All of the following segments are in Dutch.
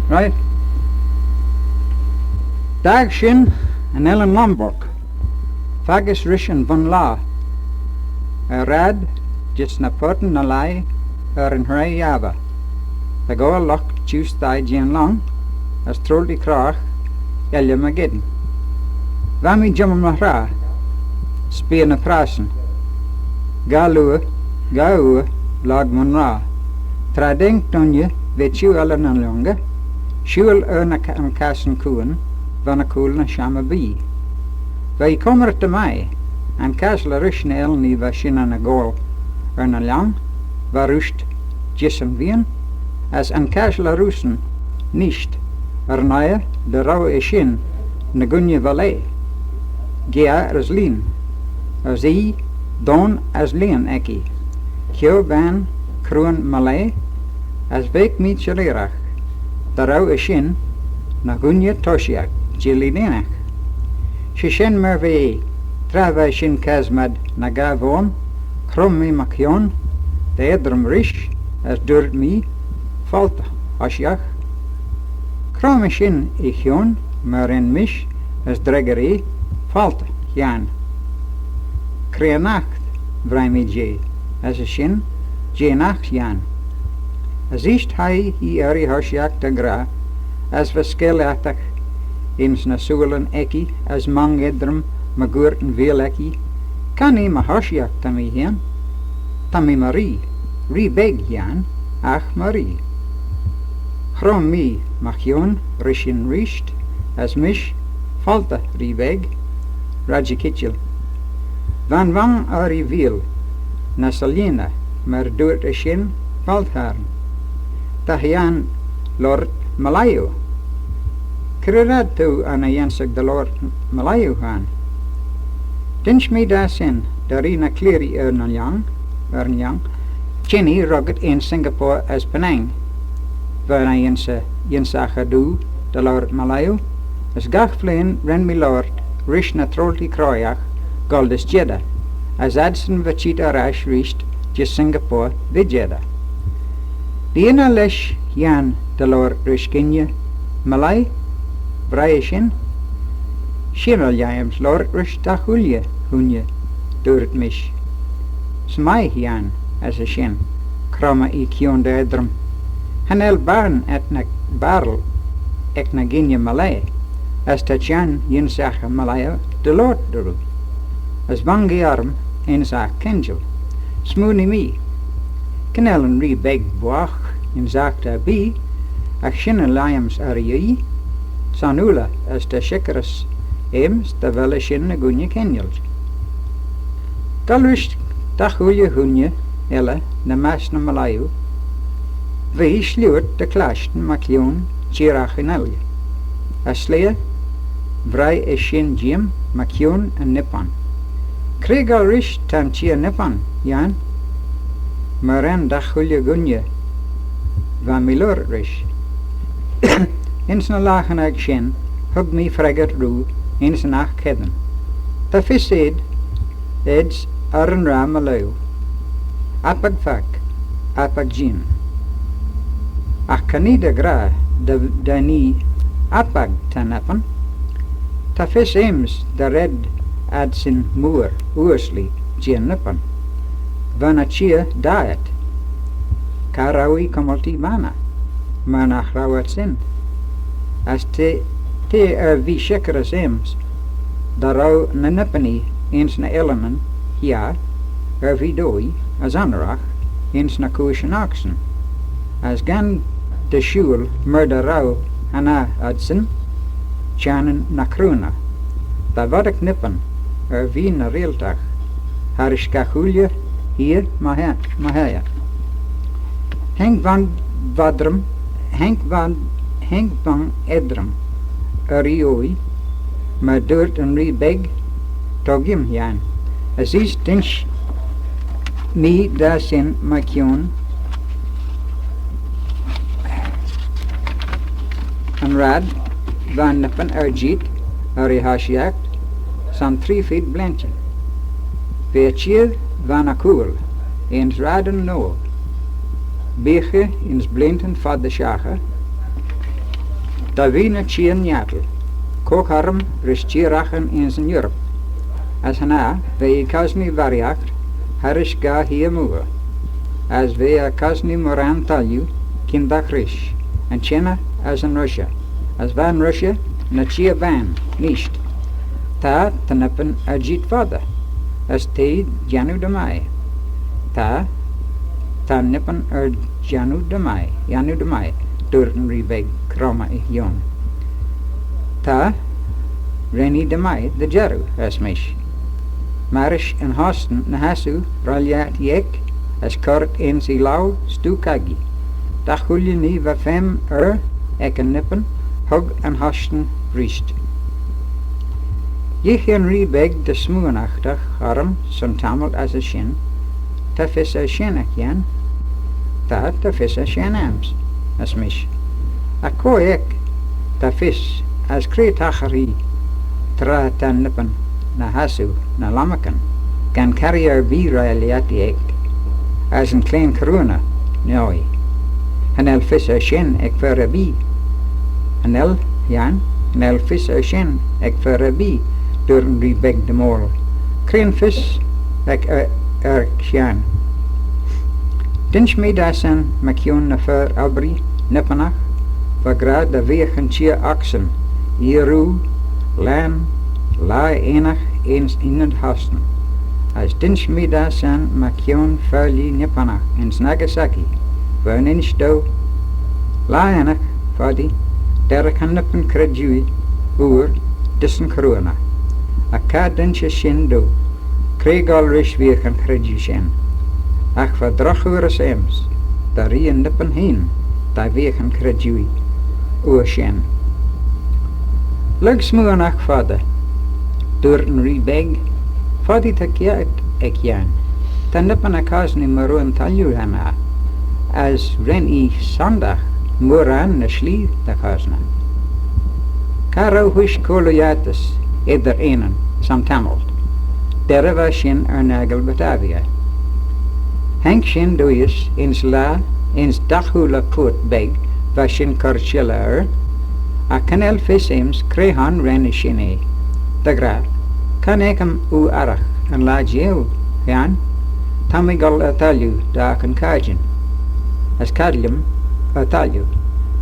Right? Dag sin an Ellen Lombok. Fagus rishin van la. Rad just na poten na lai in hray java. The go lock juice die jen long as troldy krach elje magidden. Vami jumma mahra. Speer na prasen. Galue, gau, lag monra. Tradeng tonje, weet je allen en longe. Schuil een kassen koen, van een koel na shama bi. Wij komen te mij, en kasle rushneel ni vashin aan een goal, een lang, waar rust jissen wien, als een kasle russen, niet, nieuwe, de rauwe ishin, ne gunje vallei. Gea as lien, as I, don as lien eki. Kio ban, kroon malay, as week meet jalirach. De rauwe ishin, na gunje toshiak, jilinenach. Shishin mervei, trava shin kazmad na gavon, krom mi makion, de edrum rish, as durt mi, falta, ashiach. Krom shin ichion, marin mish, as dregeri, falta, jan. Kreanacht, vrij je, as a shin, jenacht jan. As ist hai I eri hashiak de gra, as veskelatach, ims na suelen eki, as mang edrum, magurten veel eki, kan I ma hashiak tami hien, tami Marie, ri beg jan, ach Marie. Chrom mi, machion, rishin risht, as mish, falta ri beg, rajikitjel. Van wang ari viel, na salina, maar doort a shin, faltharn. Tahian Lord Malayo. Krerad tu aan a jensig de Lord Malayo gaan. Dinch me da sin, darina cleary ern yang, Chinny rocket in Singapore as Penang. Waar a jensa gadu de Lord Malayo, as gachfleen ren mi Lord, rish na trolti kroyach, goldes jedda, as adsen vachita rash risht, just Singapore vidjedda. Diena lesh jan de lor rishkinje, Malay, Brayeshin, Shiral jaims lor rish tachulje, hunje, doort mish. Smai jan, as a shin, krama I kion de edrum. Hanel barn etnak barl, ekna ginje Malay, as tachan jinsacha Malaya de lord duru. As vangi arm, enzach kenjel, smooni mi. Knellen ri beg boach in zaakta bi, ach shinne liams ariëi, sanula as de shikkeres eems de welle shinne gunje kenjels. Talwist tachulje hunje, elle, de masne malayu, wie sluurt de klasten maklion, chirach in elje. As slee, vrij is shin jim, makion en nippon. Kreeg al rish tan chia nippon, Jan. Maran dachulje gunje, van milor rish. Eens na lachen ag shin, hub mi fregat roe, eens na ach kedden. Ta fisid, eds arren ra maleu. Apag fak, apag jin. Ach kanida gra, da ni apag tan apan. Ta fis ems, da red adsin moer, oersli, jin nipan. Van a chia diet. Karawi komolti mana. Manach rawat sin. As te vi shekkeres ems. Da rau na nippani eens na elemen, ja, vi doi, as anrach, eens na kooshen oxen. As gan de shul murder rau hana adsin, chanen na kruna. Da wadak nippen, vi na reeltag. Harish kachulje, hier, Mahaya. Henk van Vadrum, Henk van Edrum, Rioi, maar doort een rebeg, togim jan. As is tinch mi da sin makion, en rad van neppen erjit, hashiakt, san 3 feet blanchen. Veertje van a koel, eens raden no. Bege ins blinten van de schager, Da wien chien jatel. Kookharm ristirachen in zijn Europe. As hana, wij kasni variacht, harish ga hier moe. As wij kasni moran talju, kindak rish. En tjena as in Russia. As van Russia, na chia van, nicht. Ta teneppen ajit vada. As te janu de mai. Ta nippen janu de mai. Durden ribeg kroma ik jon. Ta reni de mai de jeru as mish. Marish en hasten na hasu raljat jek as kort in si lau stukagi. Da gulje ni va fem eken nippen hug en hasten riest. Jich en ribeg de smoenachtag arm son tamelt as a shin. Ta vis a shin jan. Ta vis a shin ams as mish. A ko ek ta vis as kreetachari tra tan nippen na hasu na lamakan gan carrier birailiatiek as een klein corona noi en el vis shin ek ver a bi en el vis shin ek ver a bi door een ribeg de mol klein vis ek kjan dinch me dasen makion na ver abri nippenach vagrad de wegen chia aksen hieru lan la enig eens in het hasten. Als dinchmiddag zijn makion vuilie nippanach in Nagasaki, woon in sto, la enig vadi, der kan nippen kredjui, oer, dissen corona. A ka dinche shin do, kreeg al rish weer kan kredju shin. Ach verdrach oeres ems, daar rien nippen heen, daar weer kan kredjui, oer shin. Lug smoenach vader, door een ribeg, vadi takia ek jan. Dan nippen a kasni maroon talju hana, as ren I zondag moran na schlie da kasna. Karo huish kolojatus, eder enen, sam tamelt. Derva shin nagel Batavia. Henk shin doyes, eens la, eens dachula put beg, va shin karchilla a kanel fisems krehan ren shine. Da gra, kan ekam u arach en la jeu, jan, tamigal atalju da kan kajin. As kadlium atalju,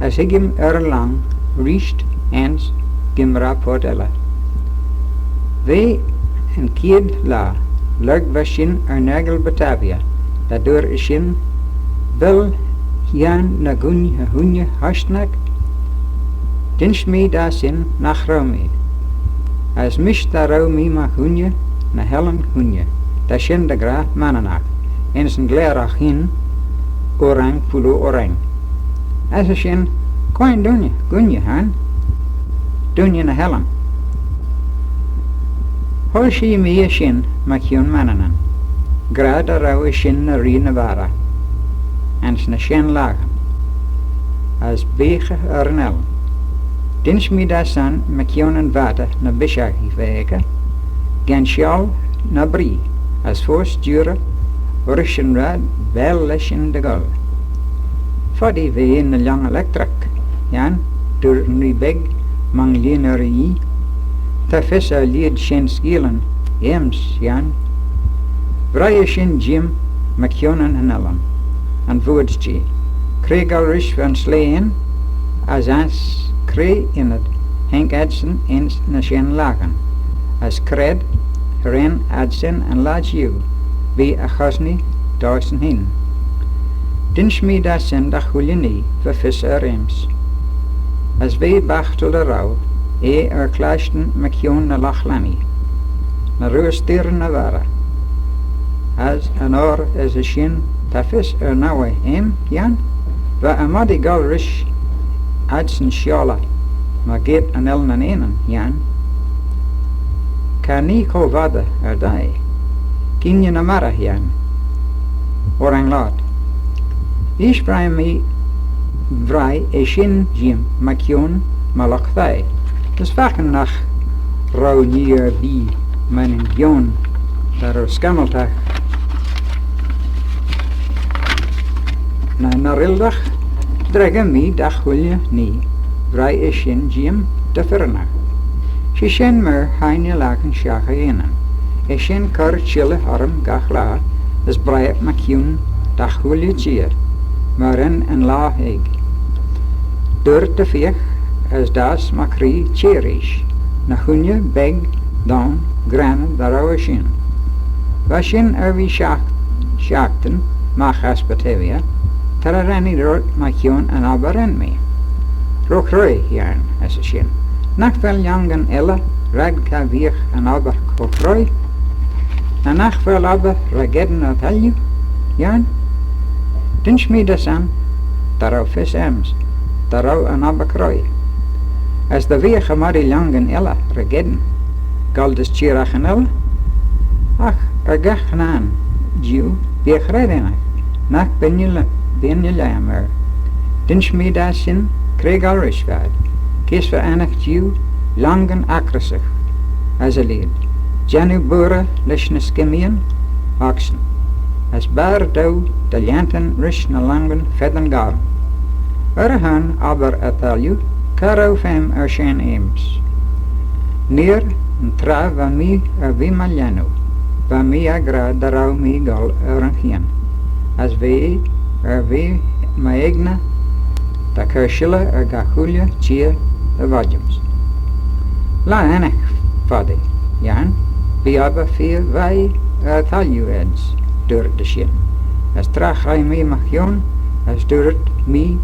as higim lang, riest ens gimra portella. We en kied la, lurg vashin nagel Batavia, da door ishin, wil jan na hunje hastnak, dinch me da sin nach Romi. As mish da Romi ma hunje na hellen hunje, da shin de gra mananach, en zijn glerach hin, orang pulo orang. As a shin, koin gunje han, dunje na hellen. Hol shi me shin ma kion mananan, gra da rau shin na ri na vara, en sna shin lagen, as bege ernel. Dinch mi da san makion en water na bishaki veke, gen sjal na brie, as voor sturen, rishen rad, wel leshen de gul. Fadi we in de lang elektrik, jan, door nu beg, mang linerie, ta vissa lied shin skielen, ems, jan, vrije shin jim, makion en ellen, en voedstje, kreeg al rish van sleen, as ans, kree in het Henk Adsen eens na shen lagen. As kred, ren Adsen en laat you, bij a chasni, daarsen hin. Dinch mi da sen da chuljeni, verfisse rems. As wij bachtel de rauw, klasten makion na lachlani. Na ruestieren na vara. As an or as a shin, ta vis nawe jan, va amadi gal rish, Adsen sjala, maar geet aan el en enen, jan. Kan niet ko vada dai. Kin je na mara, jan. Orang laat. Ich vrij me vrij shin jim makion malak thai. Dus vaken nach rauw nier bi mijn jon daar skammeltag. Na narildag. Dregen mi dag wil je niet. vrij is sin Jim de Fernach. Si sin mer haine lachen shacha enen. Is sin kar chille arm gachla, is braip maciun da chwilio tia, marin en la heg. Dur de fiech, as das macri cherish, na hunje beg dan gran darawa sin. Va sin vi shachten, machas Batavia, tararani rot maciun en abaren me. Roch roi hier'n as a sin. Nach wel jangen ella, rag ka viech en aber kochroi, na nach wel aber ragedden at helju, jern. Dinch me das an, darau vis ems, darau en aber kroi. As de viech amari jangen ella, ragedden, galdes chirach en ella, ach, gachen aan, jiu, viech reddenach, nach benjule amer. Dinch me das in, kreeg alrishvad. Kies voor enig jiu, langen akrasig, as a lead. Janu boere, lishne skimien, oxen. As bar dou, de ljanten rish na langen fedden garen. Han aber atalju, karo fem shen eems. Neer, en tra van mi wie maljanu, van mi agra darau mi gal gien. As we wie maegna, da kershilla gachulja chia de wadjums. La enig fadde, jan, wie aber vier wij talju eds, door de shin. As trach hij me machion, as duurt mi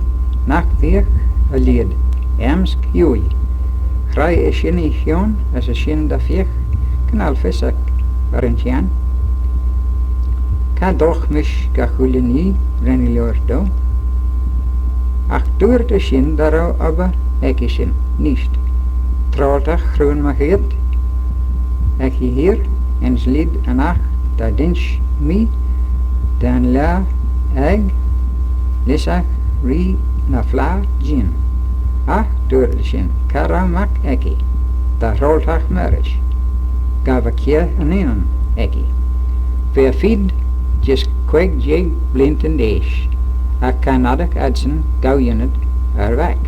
nach vier a lied, emsk jui. Grai is shin i chion, as a shin da vier, kanal visak, waarin jan. Ka doch mish gachulja ni, renilior do. Ach door de shin daarou aber ekishin niet. Troutach groen mageert. Ek hier en slid en ach da dinch mi dan la egg lisach ri na fla gin. Ach door de shin karamak eki. Da roltach merish. Gavakia aninen eki. Ver feed just kweg jig blinten deesh. Ac canadig adsen gau unit weg.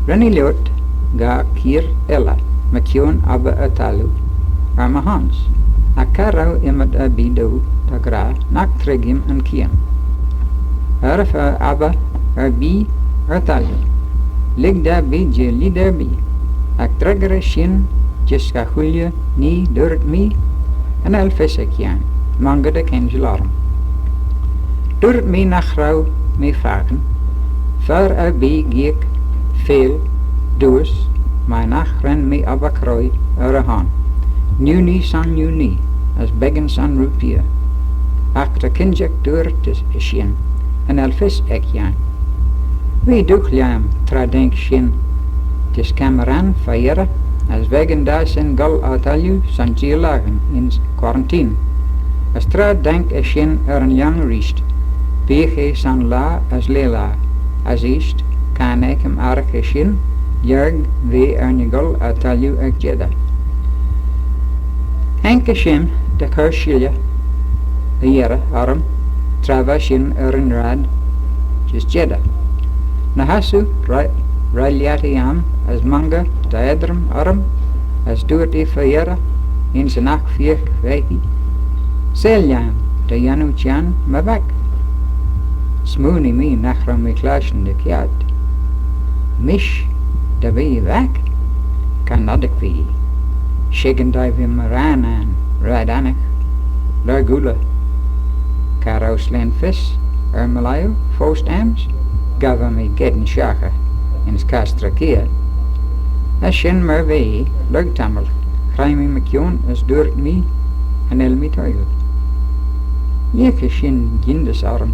Rennie leut ga kier ella, macion abba atalu, mahans. Ac carau imat a bido da gra, nak tregim an kien. Erf abba bi atalu. Lig da bi je lider bi. Ac tregere shin, jiska hulje ni durt mi, en elfesekian, manga de kengelarm. Door mij nach rouw mee vragen, voor bij giek veel doos, mijn nach ren mee abakroi han. Nu nie san nu nie, as beggen san rupier. Ach de kinjek door tis shin, en elfis ek jan. Wie duchljam tra denk shin, tis kameran feiere, as wegen das in gal atalju san lagen in quarantine. As tra denk shin een jang riest. Beeg san la as lela, as east kan ik hem arke shin, jerg we ernigol atalju ek jeda. Henke shin de kershilja, de jere arm, trava shin rad, just jeda. Nahasu railiatiam as manga daedrum arm, as duurti fajera, in zijn nak vier weki. Seljam de janu chan mabak. Smoony me nachra me klaschen de kiat. Mish, da we weg, kan nadik we. Shigen dive in maran en radanig, largula. Karaus len vis, malayo, fost ams, gava me gedden shacha, in castra kia. As shin mer we, lugtammel, graimi mekjon as durt me, en el me toil. Jeke shin gindes arm.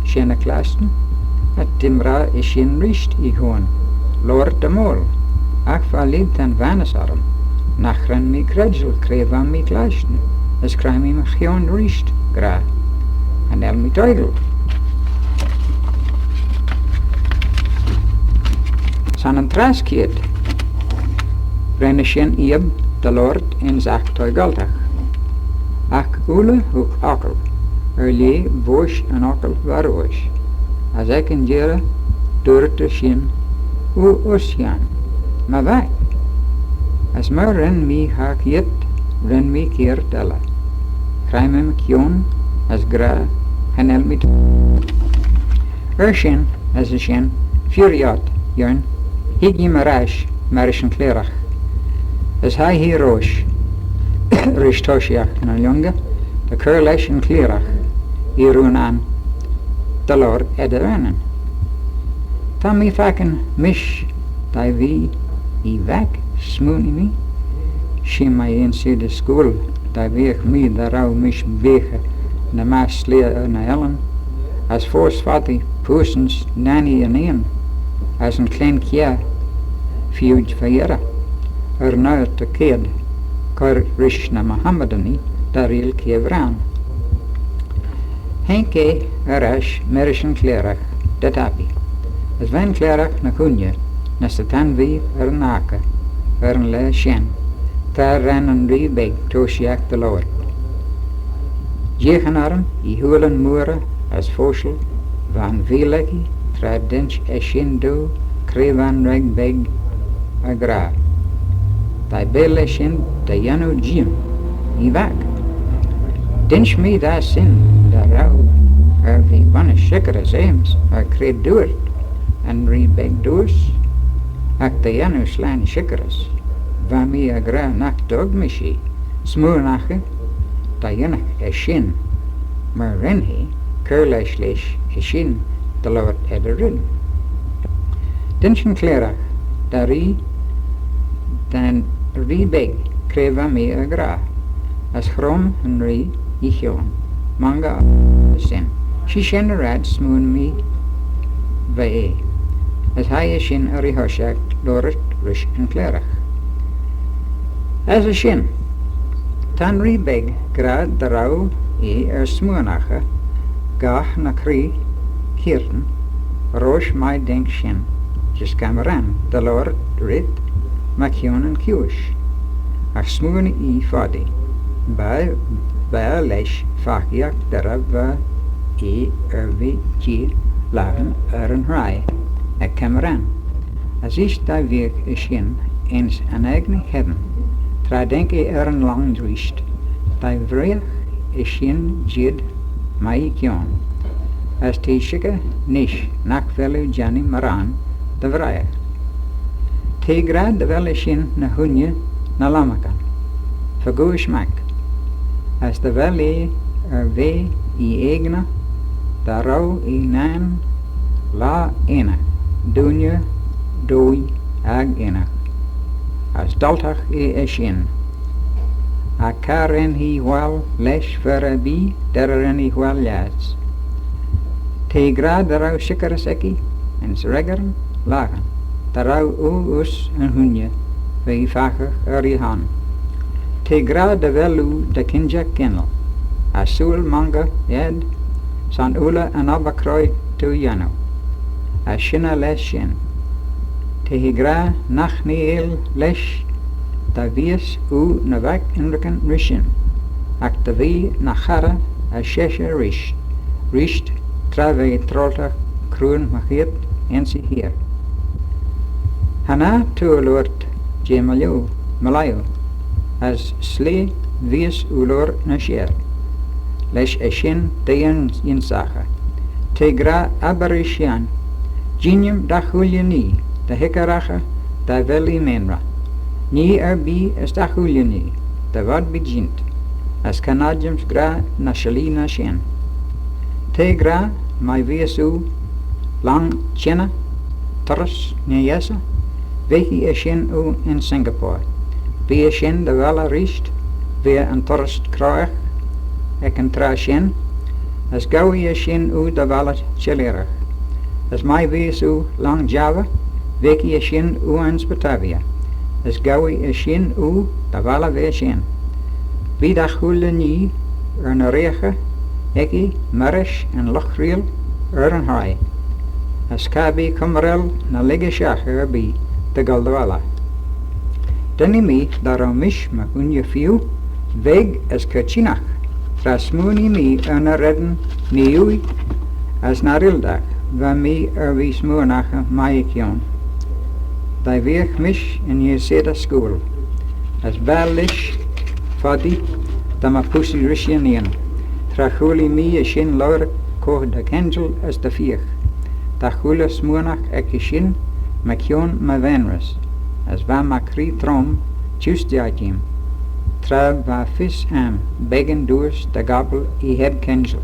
Sjene klasten, at dimra is shin richt ik hoon, lord de mol, ach valid ten vanesarm, nachren mi kredgel kreeg van mi klasten, as krijg mi mchion richt gra, en el mi teugel. San een traskiet, renne shin ieb de lord in zach teugeltach, ach ule hoek akkel. Lee, bosch en okkel waar oos. Als ik in jere door te zien u Ocean, maar weg. As maar ren mi haak yet, ren mi keer tella. Krijm hem kjon, as gra, hanel mit. Shin, as a shin, furiat, jern, hig je marash, marishan klerach. As hij hier roos, rishtoshiach na jonge, de curlesh en klerach, hierun aan, de lord ederanen. Tam mi faken mish, die wie, I wek, smooni mi, she my in de school, die weeg mi, de rauw mish bege, na maas leer na ellen, as voorsvati, poesens, nani en een, as een klein kja, fiuj vajera. Nou te keed, kar rish na Mohammedani, daar il kevraan. Henke arash merishan klerach, dat api. As wen klerach na kunje, na satan wie nake, een le shen, daar ran een riebeg toshiak de Lord. Jegenaren, I hulen moeren, as foschel, van vieleki, tradench eshin do, krevan regbeg, agra. Die bele shin de janu jim, I wak. Dinch me da sin, da rauw, vi wanne schikkere zeems, kreed doort, en rebeg doors, ak de janu slaan schikkeres, va mi agra nak dogmishi, smoornache, da janak shin, maar renhe, kurlesh shin, de Lord ederin. Dinchen klerach, da ri, dan riebeg kreva mi agra, as chrom en ri ichion, manga sin. She shenderad smoon mi vae, as hij shin arihoshak lorit rish en klerach. As a shin, tan riebeg grad de rauw smoornache, gach na kri kirten, rosh mai denk shin, just kameran, de Lord rit, Makion en Kiush. Ach smoorne I fadi. Bij lesh fakiak darab vi lagen een rij. Ek kameran. As is da werk shin eens een eigen hebben. Tra denk een lang driest. Da vreeg shin jid mai kion. As te shike nish nakvelu jani maran de vreeg. Tegrad de wel shin na hunje na lamakan. Vergoe smak. As de wel we I egna, da rauw I nan la ena. Dunje doi ag ena. As daltach shin. A karen hi wal lesh vera bi derren hi wal jats. Tegrad de rauw shikareseki en sregeren lagen. Tarau us en hunje, vei vacher han. Tegra de velu de kinja kennel, asul manga ed, san ula en abakroi tu jano, ashina les shin. Tegra nach niel lesh, da vies na vak inriken rishin, ak da vi nachara a sheshe risht trave trolta kroon machiet ensi hier. Hana tuolort Malayo, as slee vies ulor nasher. Lesh shin dayan insacha. Tegra abarishan, genium da huliani, da hekaracha, da veli menra. Ni bi as da huliani, da vad begint, as canadiums gra nashalina shin. Tegra my viesu lang chena, taras nyesa. Wehi shin in Singapore. Wie shin de welle riest, weer een torst kruig, ek een tra shin, as gaui shin de welle chillerach. As my wees lang Java, weki shin in Batavia. As gaui shin de welle weer shin. Wie da goele nie, een rege, eki, marish en lochriel, een haai. As kabi kumrel na ligge shacher bi. De Galdwala. Danny mi daromish ma unje fiu, weg as kachinach, trasmuni mi redden niui, as narildag, wa mi vi smoornache maikion. Da weich mish in je seda school. As ballish fadi da ma pussy rishianian. Trachuli mi a shin laur koch da kendel as da fiech. Da chula smoonach ek shin ma kion ma venras. As va ma kri trom tjustjakim. Tra va vis am begen doers da gabel I heb kendel.